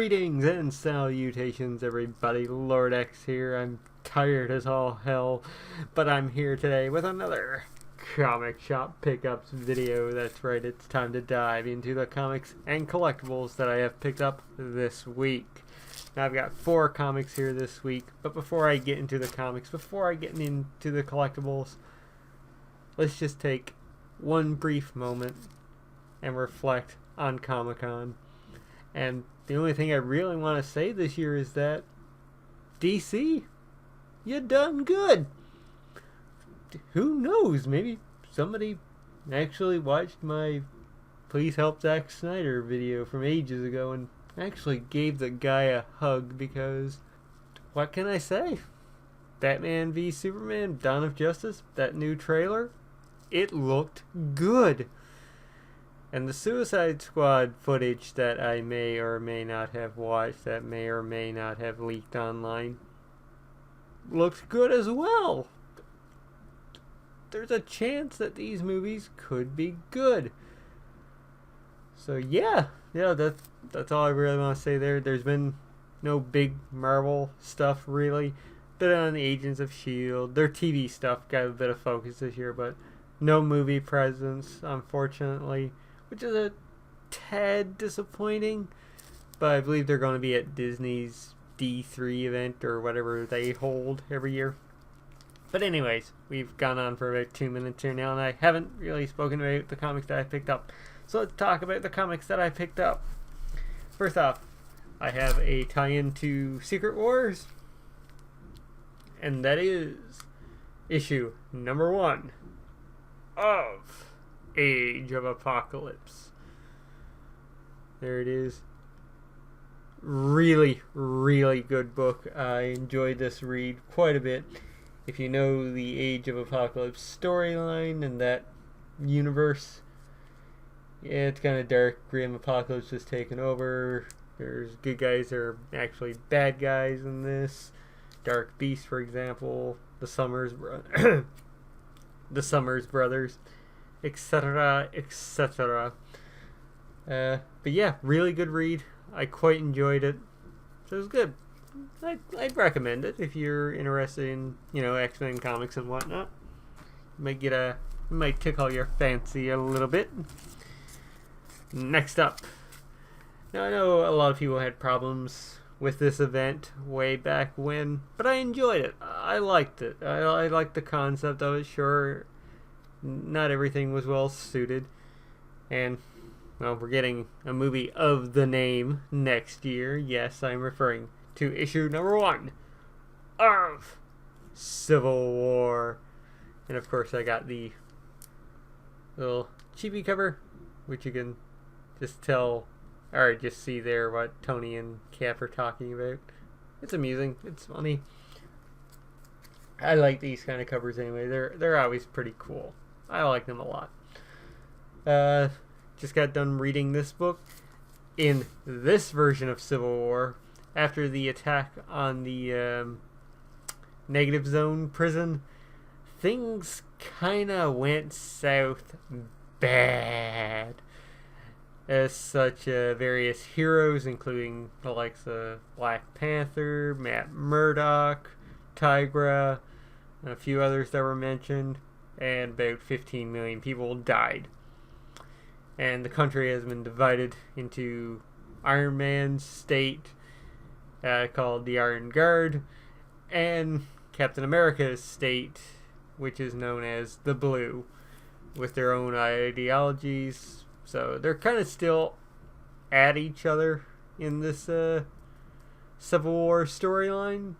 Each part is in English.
Greetings and salutations, everybody. Lord X here. I'm tired as all hell, but I'm here today with another comic shop pickups video. That's right, it's time to dive into the comics and collectibles that I have picked up this week. Now, I've got 4 comics here this week, but before I get into the comics, before I get into the collectibles, let's just take one brief moment and reflect on Comic-Con. And the only thing I really want to say this year is that DC, you done good. Who knows? Maybe somebody actually watched my Please Help Zack Snyder video from ages ago and actually gave the guy a hug, because what can I say? Batman v Superman, Dawn of Justice, that new trailer, it looked good. And the Suicide Squad footage that I may or may not have watched, that may or may not have leaked online, looks good as well. There's a chance that these movies could be good. So yeah, that's all I really want to say there. There's been no big Marvel stuff really. Bit on the Agents of S.H.I.E.L.D. Their TV stuff got a bit of focus this year, but no movie presence, unfortunately, which is a tad disappointing. But I believe they're going to be at Disney's D3 event or whatever they hold every year. But anyways, we've gone on for about 2 minutes here now, and I haven't really spoken about the comics that I picked up. So let's talk about the comics that I picked up. First off, I have a tie-in to Secret Wars, and that is issue number 1 of Age of Apocalypse. There it is. Really, really good book. I enjoyed this read quite a bit. If you know the Age of Apocalypse storyline and that universe, yeah, it's kind of dark. Grim Apocalypse has taken over. There's good guys, there are actually bad guys in this. Dark Beast, for example. The Summers brothers, etc., etc. But yeah, really good read. I quite enjoyed it. So it was good. I'd recommend it if you're interested in, X-Men comics and whatnot. You might tickle your fancy a little bit. Next up. Now, I know a lot of people had problems with this event way back when, but I enjoyed it. I liked it. I liked the concept of it. Sure, not everything was well suited, and well, we're getting a movie of the name next year. Yes, I'm referring to issue number 1 of Civil War, and of course I got the little chibi cover, which you can just tell, or just see there what Tony and Cap are talking about. It's amusing. It's funny. I like these kind of covers anyway. They're always pretty cool. I like them a lot. Just got done reading this book. In this version of Civil War, after the attack on the Negative Zone prison, things kind of went south bad. As such, various heroes, including the likes of Black Panther, Matt Murdock, Tigra, and a few others that were mentioned, and about 15 million people died. And the country has been divided into Iron Man's state, called the Iron Guard, and Captain America's state, which is known as the Blue, with their own ideologies. So they're kind of still at each other in this Civil War storyline,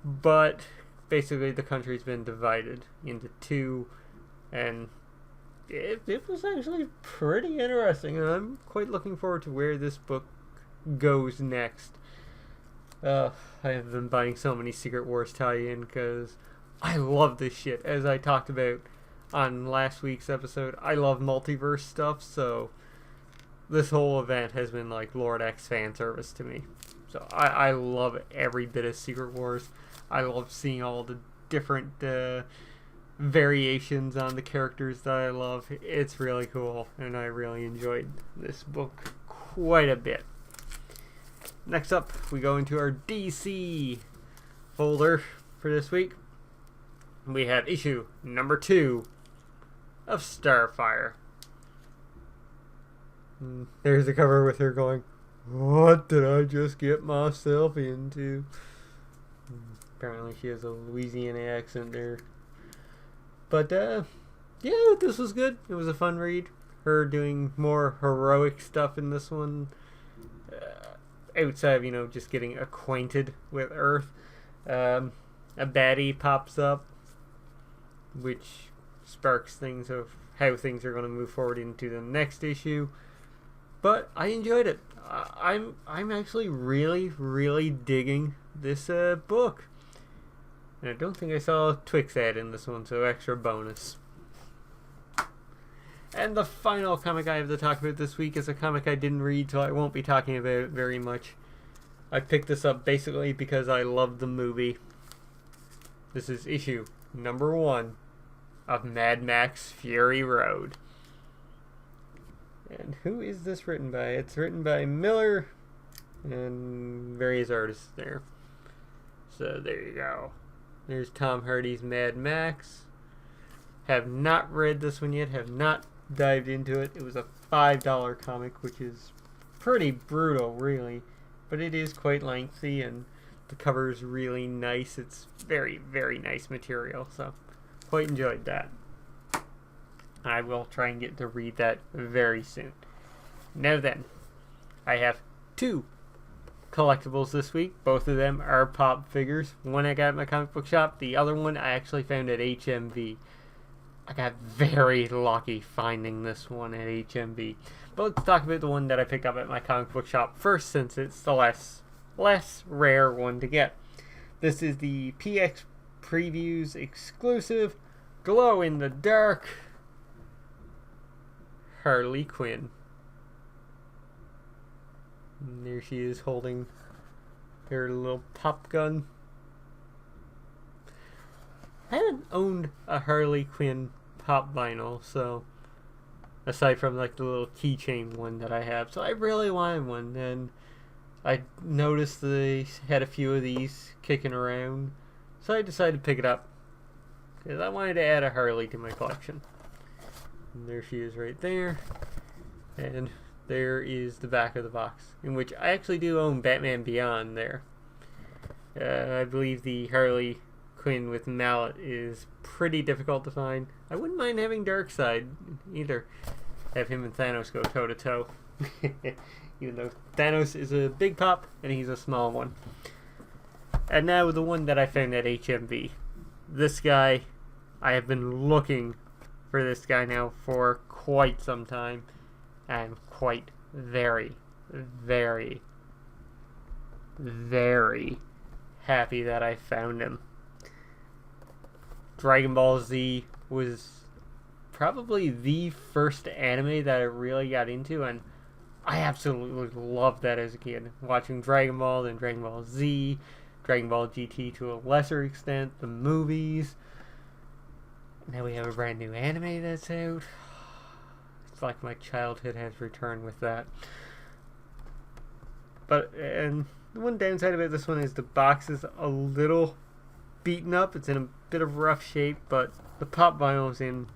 but basically the country's been divided into 2, and it was actually pretty interesting, and I'm quite looking forward to where this book goes next. I have been buying so many Secret Wars tie-in because I love this shit. As I talked about on last week's episode, I love multiverse stuff, so this whole event has been like Lord X fan service to me. So I love every bit of Secret Wars. I love seeing all the different variations on the characters that I love. It's really cool, and I really enjoyed this book quite a bit. next up, we go into our DC folder for this week. We have issue number 2 of Starfire. There's the cover with her going, "What did I just get myself into?" Apparently she has a Louisiana accent there. But, yeah, this was good. It was a fun read. Her doing more heroic stuff in this one. Outside of, just getting acquainted with Earth. A baddie pops up, which sparks things of how things are going to move forward into the next issue. But I enjoyed it. I'm actually really, really digging this book. And I don't think I saw a Twix ad in this one, so extra bonus. And the final comic I have to talk about this week is a comic I didn't read, so I won't be talking about it very much. I picked this up basically because I love the movie. This is issue number 1 of Mad Max Fury Road. And who is this written by? It's written by Miller and various artists there. So there you go. There's Tom Hardy's Mad Max. Have not read this one yet. Have not dived into it. It was a $5 comic, which is pretty brutal, really. But it is quite lengthy, and the cover is really nice. It's very, very nice material. So quite enjoyed that. I will try and get to read that very soon. Now then, I have 2 collectibles this week. Both of them are pop figures. One I got at my comic book shop. The other one I actually found at HMV. I got very lucky finding this one at HMV. But let's talk about the one that I picked up at my comic book shop first, since it's the less rare one to get. This is the PX Previews exclusive Glow in the Dark Harley Quinn. And there she is holding her little pop gun. I haven't owned a Harley Quinn pop vinyl, so aside from like the little keychain one that I have, so I really wanted one, and I noticed they had a few of these kicking around, so I decided to pick it up because I wanted to add a Harley to my collection. And there she is right there. And there is the back of the box, in which I actually do own Batman Beyond there. I believe the Harley Quinn with mallet is pretty difficult to find. I wouldn't mind having Darkseid either. Have him and Thanos go toe to toe. Even though Thanos is a big pop and he's a small one. And now the one that I found at HMV. This guy, I have been looking for this guy now for quite some time. I'm quite very, very, very happy that I found him. Dragon Ball Z was probably the first anime that I really got into, and I absolutely loved that as a kid. Watching Dragon Ball, then Dragon Ball Z, Dragon Ball GT to a lesser extent, the movies. Now we have a brand new anime that's out. It's like my childhood has returned with that. But, and the one downside about this one is the box is a little beaten up. It's in a bit of rough shape, but the pop vinyl is in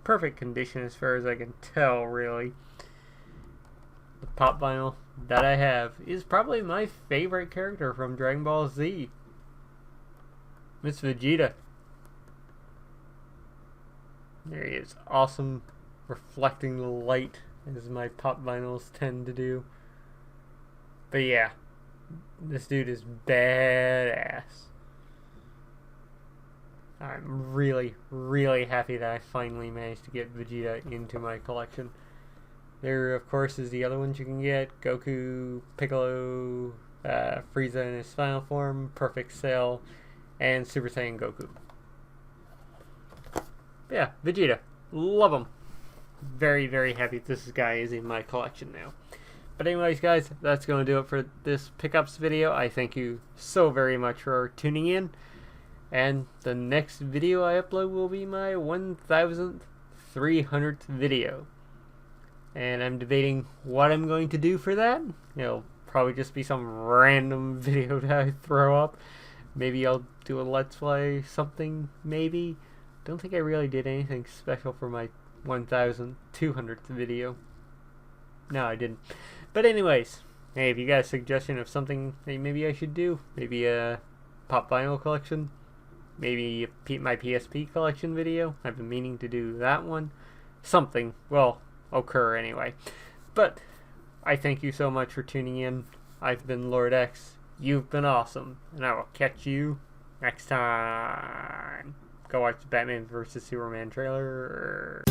perfect condition as far as I can tell, really. The pop vinyl that I have is probably my favorite character from Dragon Ball Z. Miss Vegeta. There he is. Awesome, reflecting the light as my pop vinyls tend to do. But yeah, this dude is badass. I'm really, really happy that I finally managed to get Vegeta into my collection. There, of course, is the other ones you can get. Goku, Piccolo, Frieza in his final form, Perfect Cell, and Super Saiyan Goku. But yeah, Vegeta. Love him. Very, very happy this guy is in my collection now. But anyways, guys, that's going to do it for this pickups video. I thank you so very much for tuning in. And the next video I upload will be my 1,300th video. And I'm debating what I'm going to do for that. It'll probably just be some random video that I throw up. Maybe I'll do a Let's Play something, maybe. Don't think I really did anything special for my 1200th video. No, I didn't. But anyways, hey, if you got a suggestion of something that maybe I should do, maybe a pop vinyl collection, maybe my PSP collection video, I've been meaning to do that one. Something will occur anyway. But I thank you so much for tuning in. I've been Lord X. You've been awesome. And I will catch you next time. Go watch the Batman vs. Superman trailer.